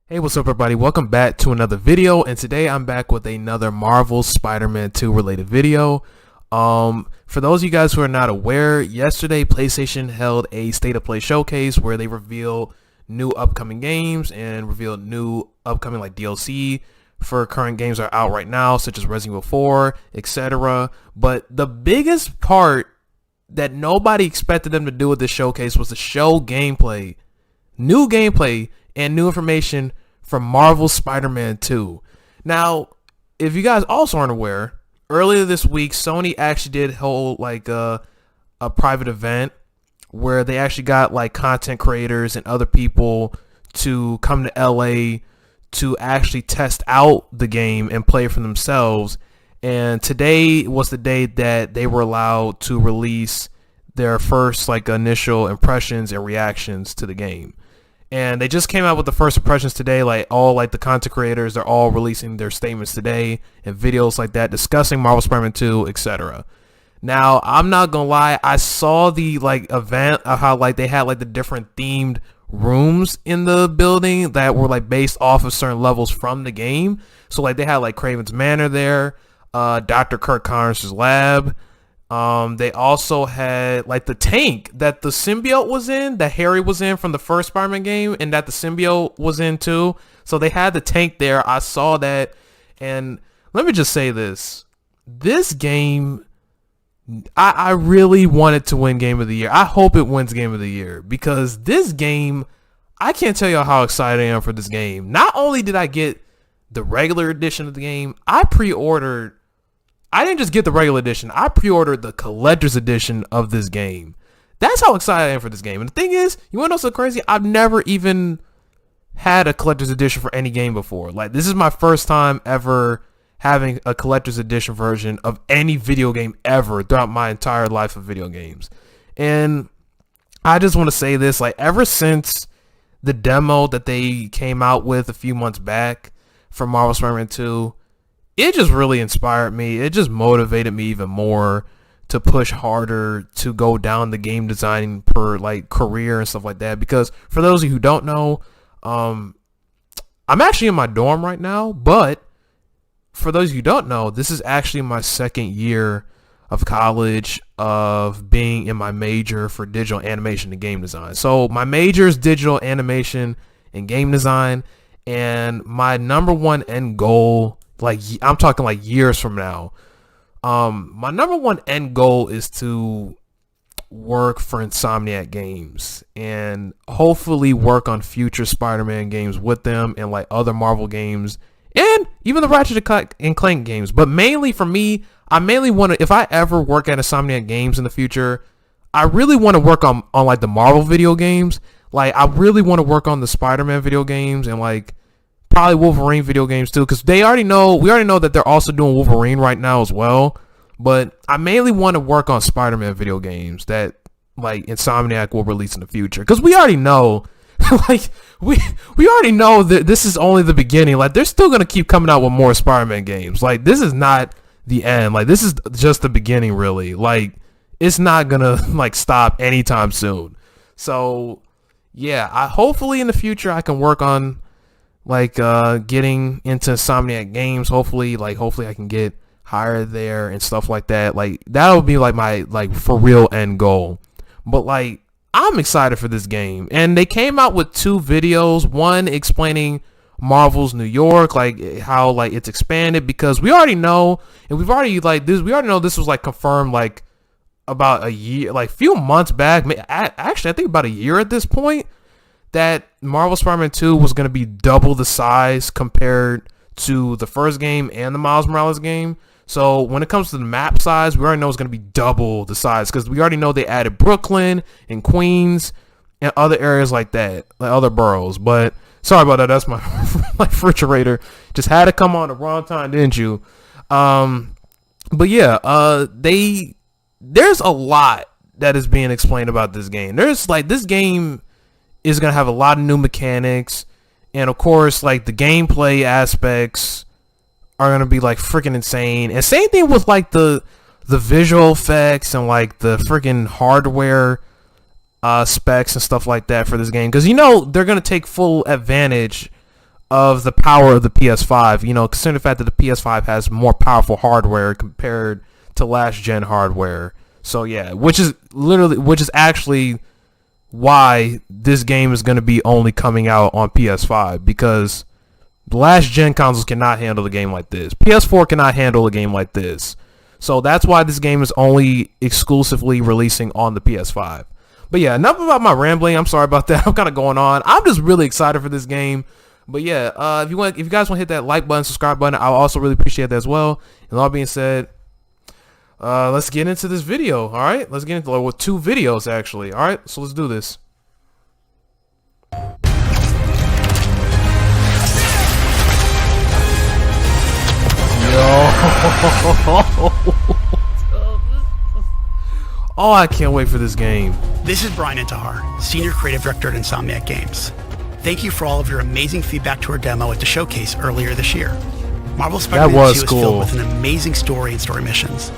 Hey, what's up everybody? Welcome back to another video, and today I'm back with another Marvel Spider-Man 2 related video. For those of you guys who are not aware, yesterday PlayStation held a State of Play showcase where they revealed new upcoming games and revealed new upcoming DLC for current games that are out right now, such as Resident Evil 4, etc. But the biggest part that nobody expected them to do with this showcase was to show gameplay, new gameplay, and new information from Marvel Spider-Man 2. Now, if you guys also aren't aware, earlier this week, Sony actually did hold like a private event where they actually got like content creators and other people to come to LA to actually test out the game and play it for themselves. And today was the day that they were allowed to release their first like initial impressions and reactions to the game. And they just came out with the first impressions today, like all like the content creators, they're all releasing their statements today and videos like that discussing Marvel Spider-Man 2, etc. Now, I'm not gonna lie, I saw the like event of how like they had like the different themed rooms in the building that were like based off of certain levels from the game. So like they had like Craven's Manor there, Dr. Kirk Connors' lab. They also had like the tank that the symbiote was in, that Harry was in from the first Spider-Man game, and that the symbiote was in too. So they had the tank there. I saw that, and let me just say this game, I really wanted to win Game of the Year. I hope it wins Game of the Year, because this game, I can't tell y'all how excited I am for this game. Not only did I get the regular edition of the game, I didn't just get the regular edition. I pre-ordered the collector's edition of this game. That's how excited I am for this game. And the thing is, you want to know so crazy? I've never even had a collector's edition for any game before. Like, this is my first time ever having a collector's edition version of any video game ever throughout my entire life of video games. And I just want to say this, like, ever since the demo that they came out with a few months back for Marvel Spider-Man 2, it just really inspired me. It just motivated me even more to push harder to go down the game design career and stuff like that. Because for those of you who don't know, I'm actually in my dorm right now. But for those of you who don't know, this is actually my second year of college of being in my major for digital animation and game design. So my major is digital animation and game design, and my number one end goal, like I'm talking like years from now, my number one end goal is to work for Insomniac Games and hopefully work on future Spider-Man games with them and like other Marvel games and even the Ratchet and Clank games. But mainly for me, I mainly want to, if I ever work at Insomniac Games in the future, I really want to work on like the Marvel video games. Like, I really want to work on the Spider-Man video games and like probably Wolverine video games too, because we already know that they're also doing Wolverine right now as well. But I mainly want to work on Spider-Man video games that like Insomniac will release in the future, because we already know like we already know that this is only the beginning. Like, they're still gonna keep coming out with more Spider-Man games. Like, this is not the end. Like, this is just the beginning, really. Like, it's not gonna like stop anytime soon. So yeah, hopefully in the future I can work on like getting into Insomniac Games. Hopefully I can get hired there and stuff like that. Like, that would be like my like for real end goal. But like, I'm excited for this game, and they came out with 2 videos, one explaining Marvel's New York, like how like it's expanded, because we already know, and we already know this was like confirmed like about a year, like few months back, actually I think about a year at this point, that Marvel Spider-Man 2 was going to be double the size compared to the first game and the Miles Morales game. So when it comes to the map size, we already know it's going to be double the size, because we already know they added Brooklyn and Queens and other areas like that, like other boroughs. But sorry about that. That's my refrigerator. Just had to come on the wrong time, didn't you? But yeah, there's a lot that is being explained about this game. There's like, this game is going to have a lot of new mechanics, and of course like the gameplay aspects are going to be like freaking insane. And same thing with like the visual effects and like the freaking hardware specs and stuff like that for this game, because you know they're going to take full advantage of the power of the PS5. You know, considering the fact that the PS5 has more powerful hardware compared to last gen hardware. So yeah, which is actually why this game is going to be only coming out on PS5, because the last gen consoles cannot handle a game like this. PS4 cannot handle a game like this. So that's why this game is only exclusively releasing on the PS5. But yeah, enough about my rambling. I'm sorry about that. I'm kind of going on. I'm just really excited for this game. But yeah, if you guys want to hit that like button, subscribe button, I'll also really appreciate that as well. And all being said, let's get into this video. All right, let's get into with 2 videos actually. All right, so let's do this. Oh, I can't wait for this game. This is Brian Intihar, Senior Creative Director at Insomniac Games. Thank you for all of your amazing feedback to our demo at the showcase earlier this year. Marvel Spider-Man 2 is filled with an amazing story and story missions.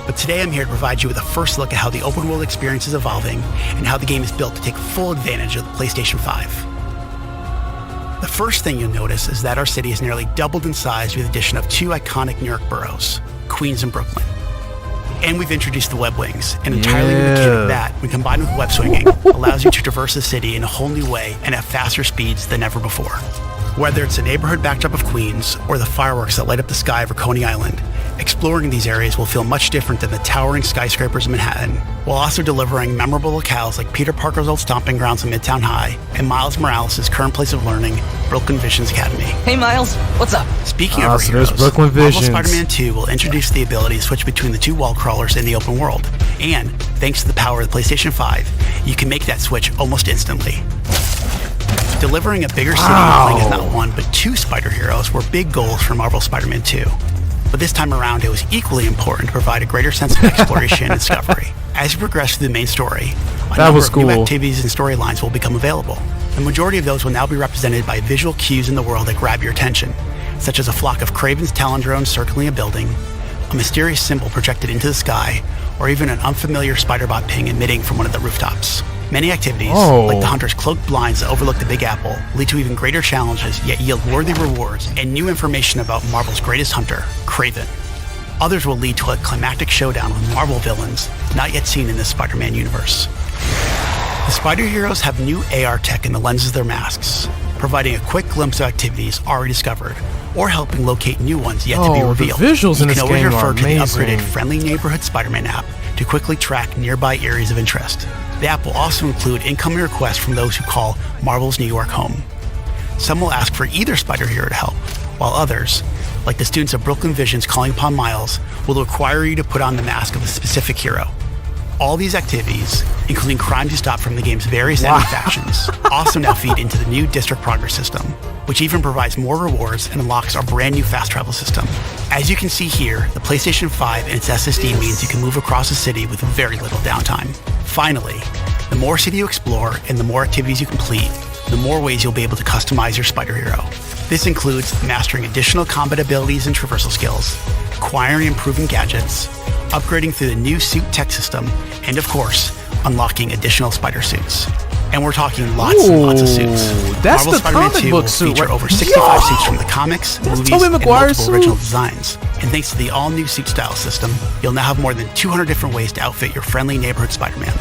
But today I'm here to provide you with a first look at how the open world experience is evolving and how the game is built to take full advantage of the PlayStation 5. The first thing you'll notice is that our city has nearly doubled in size with the addition of 2 iconic New York boroughs, Queens and Brooklyn. And we've introduced the web wings, an entirely new mechanic that, when combined with web swinging, allows you to traverse the city in a whole new way and at faster speeds than ever before. Whether it's the neighborhood backdrop of Queens or the fireworks that light up the sky over Coney Island, exploring these areas will feel much different than the towering skyscrapers of Manhattan, while also delivering memorable locales like Peter Parker's old stomping grounds in Midtown High and Miles Morales' current place of learning, Brooklyn Visions Academy. Hey Miles, what's up? Speaking of our heroes, Marvel Spider-Man 2 will introduce the ability to switch between the 2 wall crawlers in the open world, and thanks to the power of the PlayStation 5, you can make that switch almost instantly. Delivering a bigger city and playing as not 1 but 2 spider heroes were big goals for Marvel Spider-Man 2. But this time around, it was equally important to provide a greater sense of exploration and discovery. As you progress through the main story, a number of new activities and storylines will become available. The majority of those will now be represented by visual cues in the world that grab your attention, such as a flock of Kraven's Talon drones circling a building, a mysterious symbol projected into the sky, or even an unfamiliar spider-bot ping emitting from one of the rooftops. Many activities, like the Hunter's cloaked blinds that overlook the Big Apple, lead to even greater challenges, yet yield worthy rewards and new information about Marvel's greatest hunter, Kraven. Others will lead to a climactic showdown with Marvel villains not yet seen in this Spider-Man universe. The Spider Heroes have new AR tech in the lenses of their masks, providing a quick glimpse of activities already discovered, or helping locate new ones yet to be revealed. The visuals in this game are amazing. You can always refer to the upgraded Friendly Neighborhood Spider-Man app to quickly track nearby areas of interest. The app will also include incoming requests from those who call Marvel's New York home. Some will ask for either spider hero to help, while others, like the students of Brooklyn Visions calling upon Miles, will require you to put on the mask of a specific hero. All these activities, including crimes you stop from the game's various enemy factions, also now feed into the new District Progress system, which even provides more rewards and unlocks our brand new fast travel system. As you can see here, the PlayStation 5 and its SSD means you can move across the city with very little downtime. Finally, the more city you explore and the more activities you complete, the more ways you'll be able to customize your spider hero. This includes mastering additional combat abilities and traversal skills, acquiring and improving gadgets, upgrading through the new suit tech system, and of course, unlocking additional spider suits. And we're talking lots and lots of suits. That's Marvel the Spider-Man comic 2 book will suit, feature over 65 suits from the comics, movies, and multiple original designs. And thanks to the all-new suit style system, you'll now have more than 200 different ways to outfit your friendly neighborhood Spider-Man.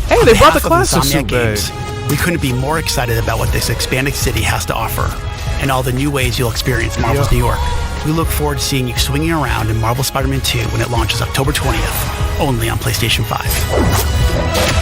Hey, they brought the classic suit games. We couldn't be more excited about what this expanded city has to offer, and all the new ways you'll experience Marvel's New York. We look forward to seeing you swinging around in Marvel Spider-Man 2 when it launches October 20th, only on PlayStation 5.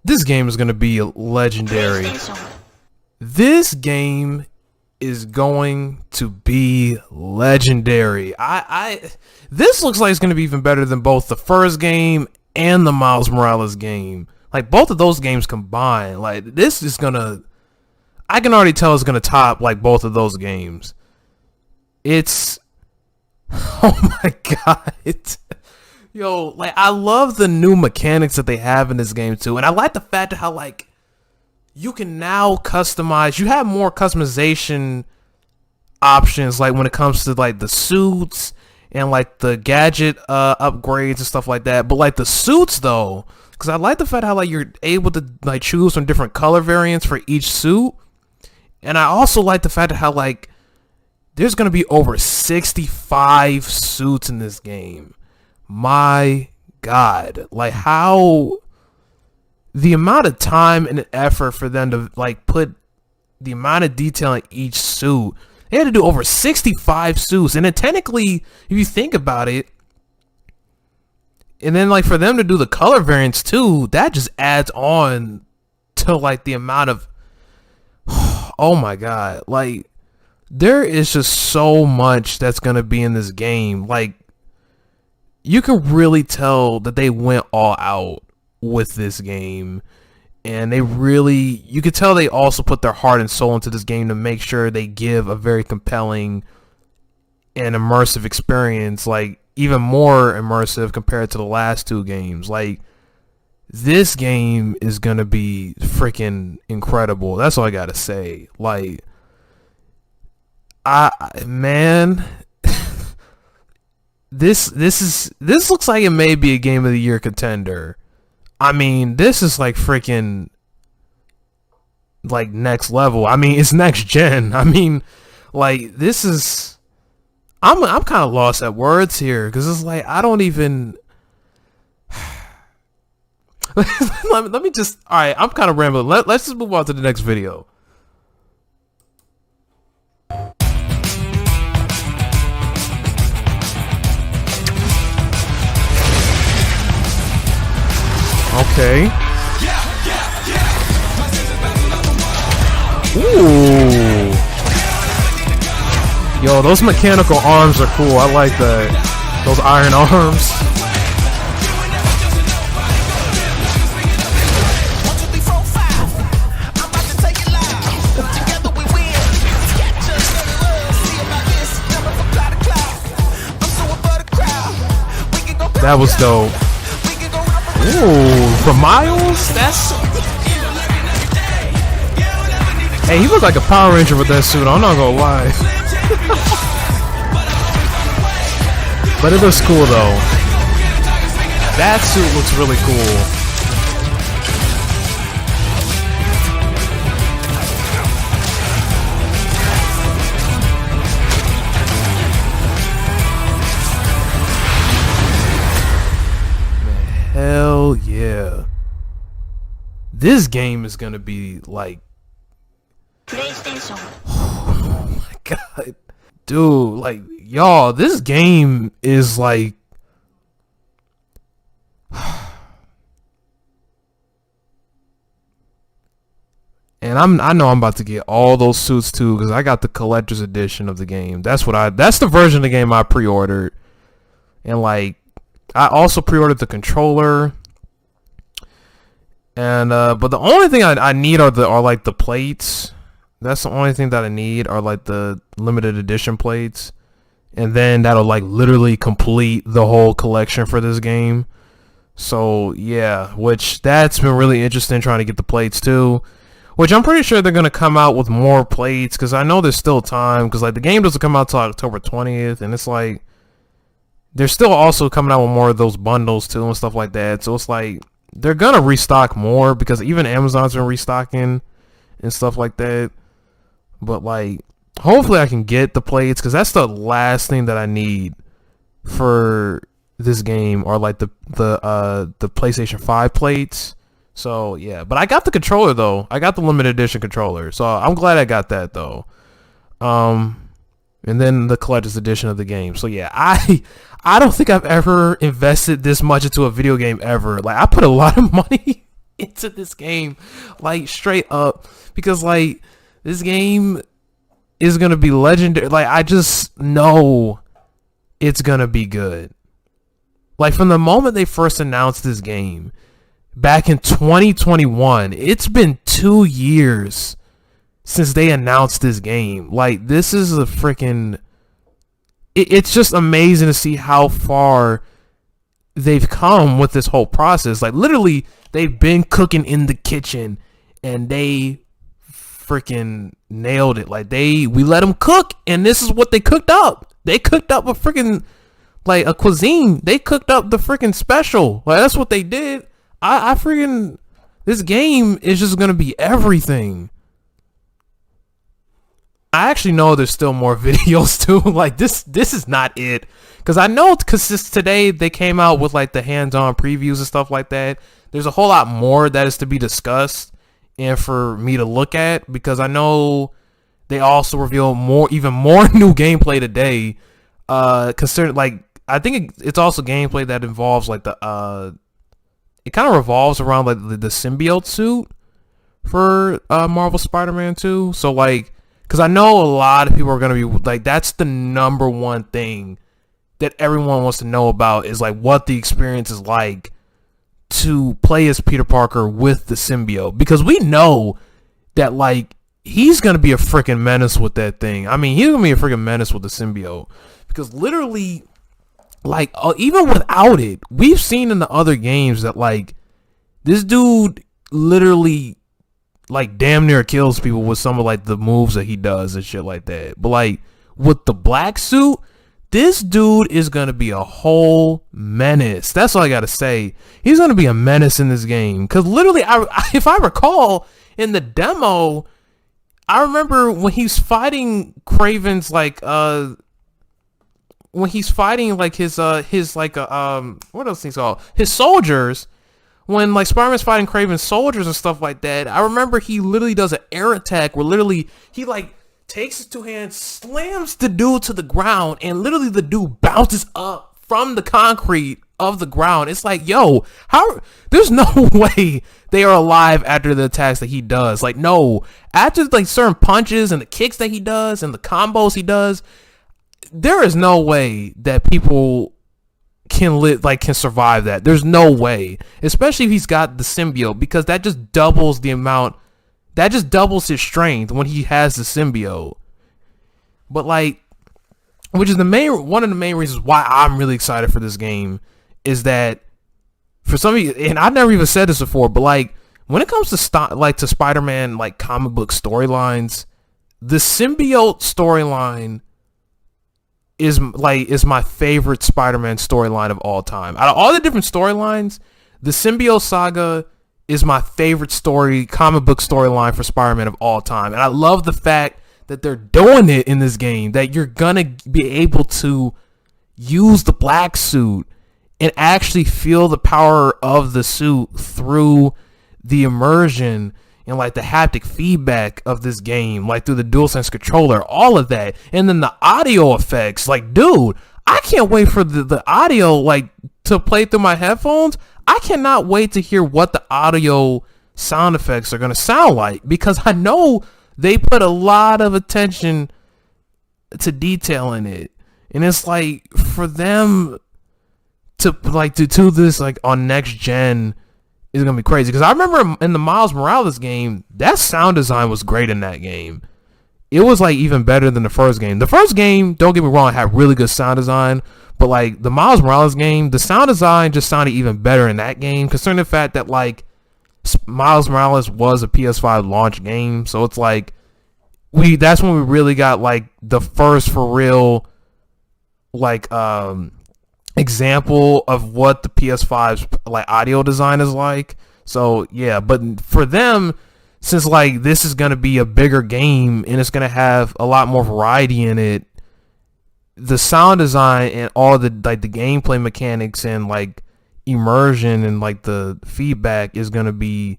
This game is going to be legendary. This game is going to be legendary. This looks like it's going to be even better than both the first game and the Miles Morales game. Like both of those games combined. Like this is going to, I can already tell it's going to top like both of those games. It's, oh my God. Yo, like, I love the new mechanics that they have in this game too, and I like the fact that how, like, you can now customize. You have more customization options, like when it comes to like the suits and like the gadget upgrades and stuff like that. But like the suits though, because I like the fact how like you're able to like choose from different color variants for each suit, and I also like the fact that how like there's gonna be over 65 suits in this game. My God, like how the amount of time and effort for them to like put the amount of detail in each suit. They had to do over 65 suits, and then technically, if you think about it, and then like for them to do the color variants too, that just adds on to like the amount of, oh my God, like there is just so much that's gonna be in this game. Like you can really tell that they went all out with this game, and they really, you could tell they also put their heart and soul into this game to make sure they give a very compelling and immersive experience, like even more immersive compared to the last two games. Like this game is gonna be freaking incredible. That's all I gotta say. Like man, this looks like it may be a game of the year contender. I mean, this is like freaking like next level. I mean, it's next gen. I mean, like this is, I'm kind of lost at words here, because it's like I don't even let me just, all right, I'm kind of rambling. Let's just move on to the next video. Okay. Ooh. Yo, those mechanical arms are cool. I like that. Those iron arms. That was dope. Ooh, for Miles? That's... Hey, he looked like a Power Ranger with that suit, I'm not gonna lie. But it looks cool though. That suit looks really cool. Hell yeah. This game is gonna be like, oh my God, dude, like y'all, this game is like, and I know I'm about to get all those suits too, because I got the collector's edition of the game. That's the version of the game I pre-ordered. And like I also pre-ordered the controller, and but the only thing I need are like the plates. That's the only thing that I need, are like the limited edition plates, and then that'll like literally complete the whole collection for this game. So yeah, which that's been really interesting, trying to get the plates too, which I'm pretty sure they're gonna come out with more plates, because I know there's still time, because like the game doesn't come out till October 20th, and it's like they're still also coming out with more of those bundles too and stuff like that. So it's like they're gonna restock more, because even Amazon's been restocking and stuff like that. But like hopefully I can get the plates, because that's the last thing that I need for this game, or like the PlayStation 5 plates. So yeah, but I got the controller though. I got the limited edition controller, so I'm glad I got that though. And then the collector's edition of the game. So yeah, I don't think I've ever invested this much into a video game ever. Like I put a lot of money into this game, like straight up, because like this game is gonna be legendary. Like I just know it's gonna be good. Like from the moment they first announced this game back in 2021, it's been 2 years since they announced this game. Like this is a freaking, it's just amazing to see how far they've come with this whole process. Like literally, they've been cooking in the kitchen, and they freaking nailed it. Like we let them cook, and this is what they cooked up. They cooked up a freaking like a cuisine. They cooked up the freaking special. Like that's what they did. I freaking, this game is just gonna be everything. I actually know there's still more videos too. Like this is not it. Cause I know, cause today they came out with like the hands-on previews and stuff like that. There's a whole lot more that is to be discussed and for me to look at, because I know they also reveal even more new gameplay today. Concerning, like, I think it's also gameplay that involves like it kind of revolves around like the symbiote suit for Marvel Spider-Man 2. So like, because I know a lot of people are going to be like, that's the number one thing that everyone wants to know about, is like what the experience is like to play as Peter Parker with the symbiote. Because we know that like he's going to be a freaking menace with that thing. I mean, he's going to be a freaking menace with the symbiote. Because literally, like, even without it, we've seen in the other games that like this dude literally like damn near kills people with some of like the moves that he does and shit like that. But like with the black suit, this dude is gonna be a whole menace. That's all I gotta say. He's gonna be a menace in this game. Cause literally, if I recall in the demo, I remember when he's fighting Kraven's like when he's fighting like his like what else things called, his soldiers. When like Spider-Man's fighting Kraven's soldiers and stuff like that, I remember he literally does an air attack where literally he like takes his two hands, slams the dude to the ground, and literally the dude bounces up from the concrete of the ground. It's like, yo, there's no way they are alive after the attacks that he does. Like, no, after like certain punches and the kicks that he does and the combos he does, there is no way that people can survive that. There's no way, especially if he's got the symbiote, because that just doubles his strength when he has the symbiote. But like, which is one of the main reasons why I'm really excited for this game, is that for some of you, and I've never even said this before, but like when it comes to to Spider-Man like comic book storylines, the symbiote storyline is my favorite Spider-Man storyline of all time. Out of all the different storylines, the symbiote saga is my favorite comic book storyline for Spider-Man of all time. And I love the fact that they're doing it in this game, that you're gonna be able to use the black suit and actually feel the power of the suit through the immersion and like the haptic feedback of this game, like through the DualSense controller, all of that. And then the audio effects, like, dude, I can't wait for the audio like to play through my headphones. I cannot wait to hear what the audio sound effects are going to sound like, because I know they put a lot of attention to detail in it. And it's like, for them to like to do this like on next gen is gonna be crazy. Because I remember in the Miles Morales game, that sound design was great in that game. It was like even better than the first game. The first game, don't get me wrong, had really good sound design, but like the Miles Morales game, the sound design just sounded even better in that game, considering the fact that like Miles Morales was a PS5 launch game. So it's like that's when we really got like the first for real like example of what the PS5's like audio design is like. So yeah, but for them, since like this is gonna be a bigger game and it's gonna have a lot more variety in it, the sound design and all the like the gameplay mechanics and like immersion and like the feedback is gonna be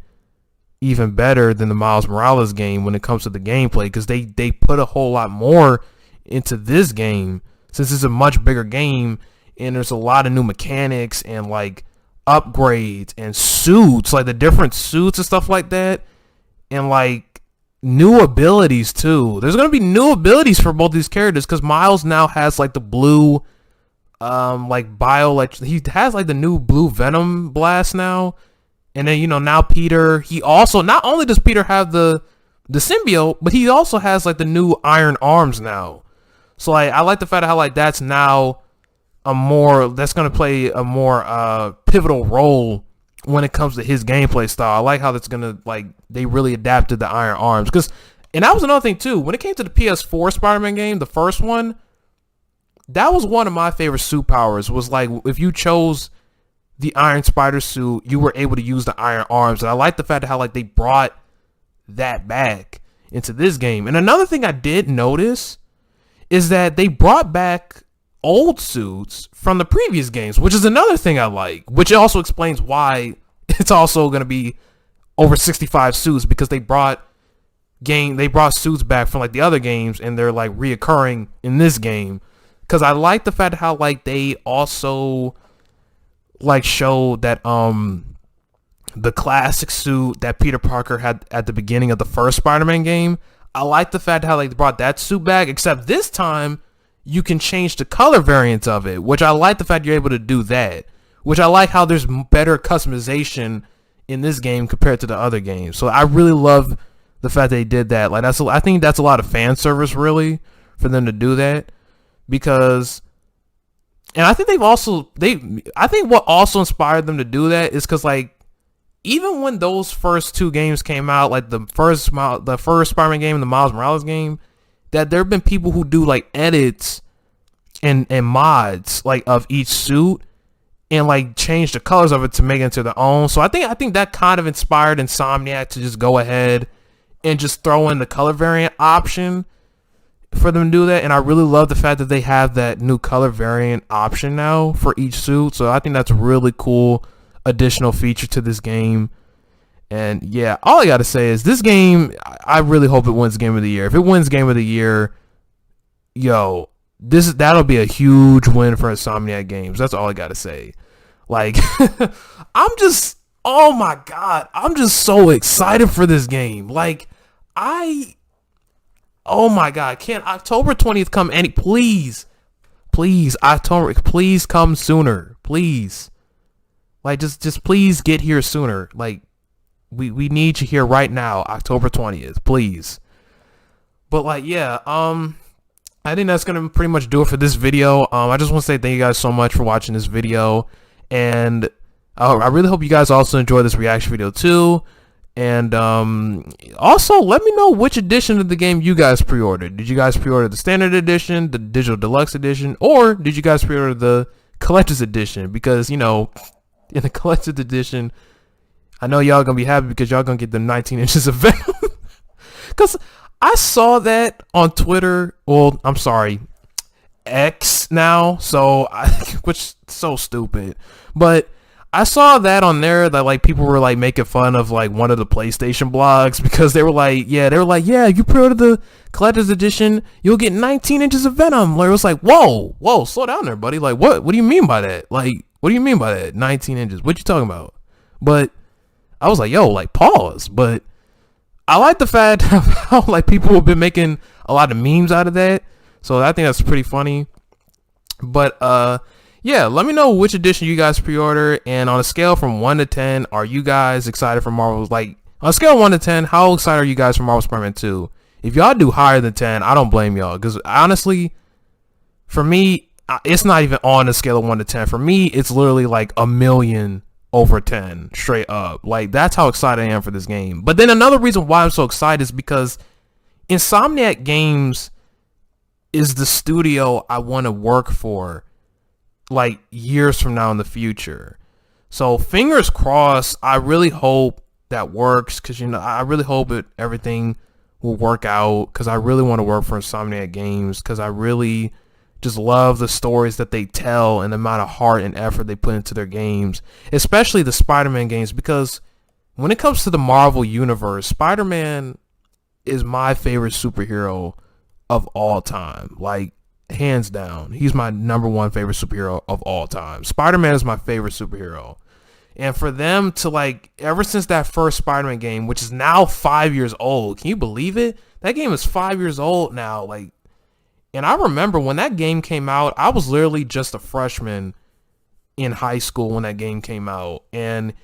even better than the Miles Morales game when it comes to the gameplay, because they put a whole lot more into this game, since it's a much bigger game. And there's a lot of new mechanics and like upgrades and suits, like the different suits and stuff like that. And like new abilities too. There's going to be new abilities for both these characters, because Miles now has like the blue, like he has like the new blue Venom blast now. And then, you know, now Peter, he also, not only does Peter have the symbiote, but he also has like the new iron arms now. So like, I like the fact of how like that's now that's going to play a more pivotal role when it comes to his gameplay style. I like how that's going to, like, they really adapted the Iron Arms. And that was another thing too. When it came to the PS4 Spider-Man game, the first one, that was one of my favorite suit powers. Was like, if you chose the Iron Spider suit, you were able to use the Iron Arms. And I like the fact that how, like, they brought that back into this game. And another thing I did notice is that they brought back old suits from the previous games, which is another thing I like, which also explains why it's also going to be over 65 suits, because they brought suits back from, like, the other games, and they're, like, reoccurring in this game. Because I like the fact how, like, they also, like, showed that the classic suit that Peter Parker had at the beginning of the first Spider-Man game. I like the fact how, like, they brought that suit back, except this time you can change the color variants of it, which I like the fact you're able to do that, which I like how there's better customization in this game compared to the other games. So I really love the fact they did that. Like, I think that's a lot of fan service, really, for them to do that, because, and I think I think what also inspired them to do that is because, like, even when those first two games came out, like the first Spider-Man game and the Miles Morales game, that there have been people who do, like, edits and mods, like, of each suit, and, like, change the colors of it to make it into their own. So I think that kind of inspired Insomniac to just go ahead and just throw in the color variant option for them to do that. And I really love the fact that they have that new color variant option now for each suit. So I think that's a really cool additional feature to this game. And yeah, all I gotta say is this game, I really hope it wins Game of the Year. If it wins Game of the Year, yo, that'll be a huge win for Insomniac Games. That's all I gotta say. Like, oh my god, I'm just so excited for this game. Like, oh my god, can October 20th come please, October, please come sooner, please. Like, just please get here sooner. Like, we need you here right now, October 20th, please. But, like, yeah, I think that's gonna pretty much do it for this video. I just want to say thank you guys so much for watching this video, and I really hope you guys also enjoy this reaction video too. And also let me know which edition of the game you guys pre-ordered. Did you guys pre-order the standard edition, the digital deluxe edition, or did you guys pre-order the collector's edition? Because, you know, in the collector's edition, I know y'all gonna be happy because y'all gonna get the 19 inches of Venom. Because I saw that on Twitter. Well, I'm sorry, X now. So which is so stupid. But I saw that on there that, like, people were, like, making fun of, like, one of the PlayStation blogs, because they were like, yeah, if you pre-order the collector's edition, you'll get 19 inches of Venom. Like, it was like, whoa, slow down there, buddy. Like, what do you mean by that? Like, what do you mean by that? 19 inches? What you talking about? But I was like, yo, like, pause. But I like the fact how, like, people have been making a lot of memes out of that. So I think that's pretty funny. But, yeah, let me know which edition you guys pre-order, and on a scale from 1 to 10, are you guys excited for Marvel's, like, on a scale of 1 to 10, how excited are you guys for Marvel Spider-Man 2? If y'all do higher than 10, I don't blame y'all, because honestly, for me, it's not even on a scale of 1 to 10. For me, it's literally like a million over 10, straight up. Like, that's how excited I am for this game. But then another reason why I'm so excited is because Insomniac Games is the studio I want to work for, like, years from now in the future. So fingers crossed. I really hope that works, because, you know, I really hope everything will work out, because I really want to work for Insomniac Games, because I really just love the stories that they tell and the amount of heart and effort they put into their games, especially the Spider-Man games, because when it comes to the Marvel universe, Spider-Man is my favorite superhero of all time. Like, hands down, he's my number one favorite superhero of all time. Spider-Man is my favorite superhero. And for them to, like, ever since that first Spider-Man game, which is now 5 years old, can you believe it? That game is 5 years old now. Like, and I remember when that game came out, I was literally just a freshman in high school when that game came out. And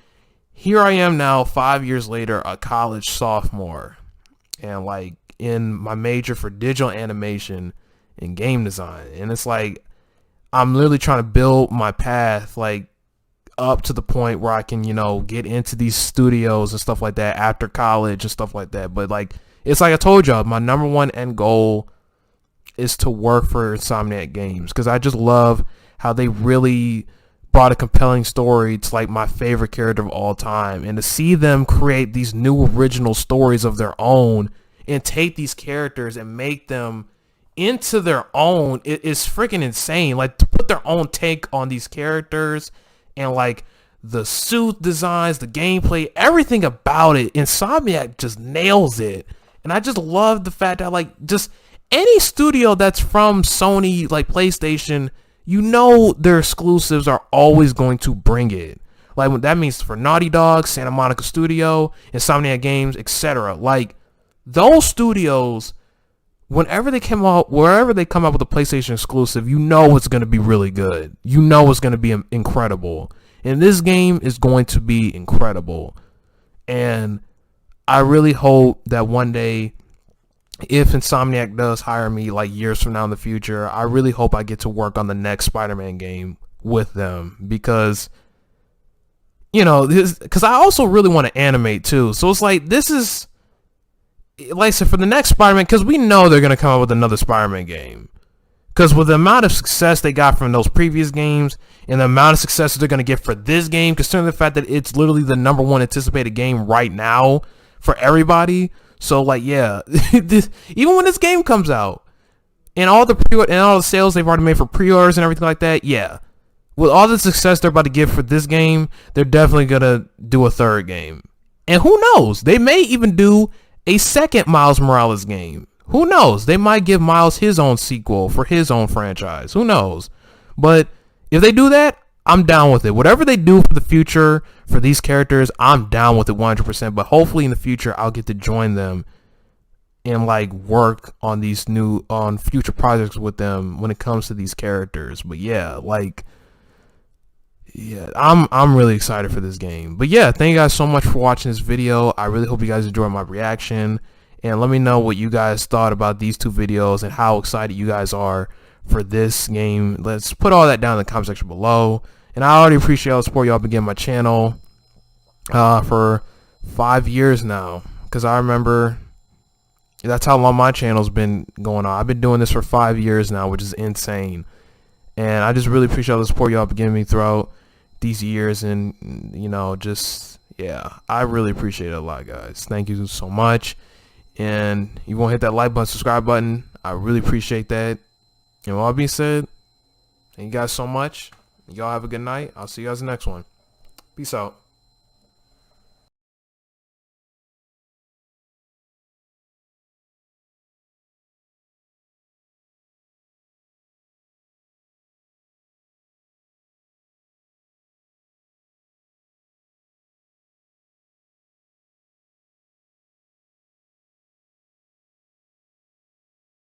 here I am now, 5 years later, a college sophomore, and, like, in my major for digital animation and game design. And it's like, I'm literally trying to build my path like up to the point where I can, you know, get into these studios and stuff like that after college and stuff like that. But like, it's like I told y'all, my number one end goal is to work for Insomniac Games, because I just love how they really brought a compelling story to like my favorite character of all time, and to see them create these new original stories of their own and take these characters and make them into their own, it is freaking insane. Like, to put their own take on these characters, and like the suit designs, the gameplay, everything about it, Insomniac just nails it. And I just love the fact that like just any studio that's from Sony, like PlayStation, you know their exclusives are always going to bring it. Like, that means for Naughty Dog, Santa Monica Studio, Insomniac Games, etc. Like, those studios, wherever they come out with a PlayStation exclusive, you know it's going to be really good. You know it's going to be incredible. And this game is going to be incredible. And I really hope that one day, if Insomniac does hire me like years from now in the future, I really hope I get to work on the next Spider-Man game with them, because, you know, because I also really want to animate too. So it's like, this is, like I said, for the next Spider-Man, because we know they're going to come out with another Spider-Man game. Because with the amount of success they got from those previous games and the amount of success they're going to get for this game, considering the fact that it's literally the number one anticipated game right now for everybody. So like, yeah, even when this game comes out and all the sales they've already made for pre-orders and everything like that, yeah, with all the success they're about to get for this game, they're definitely going to do a third game. And who knows? They may even do a second Miles Morales game. Who knows? They might give Miles his own sequel for his own franchise. Who knows? But if they do that, I'm down with it. Whatever they do for the future for these characters, I'm down with it 100%. But hopefully in the future, I'll get to join them and like work on these on future projects with them when it comes to these characters. But yeah, like, yeah, I'm really excited for this game. But yeah, thank you guys so much for watching this video. I really hope you guys enjoyed my reaction, and let me know what you guys thought about these two videos and how excited you guys are for this game. Let's put all that down in the comment section below. And I already appreciate all the support y'all been giving my channel for 5 years now, because I remember that's how long my channel's been going on. I've been doing this for 5 years now, which is insane. And I just really appreciate all the support y'all been giving me throughout these years. And, you know, just, yeah, I really appreciate it a lot, guys. Thank you so much. And you won't hit that like button, subscribe button. I really appreciate that. And with all being said, thank you guys so much. Y'all have a good night. I'll see you guys in the next one. Peace out.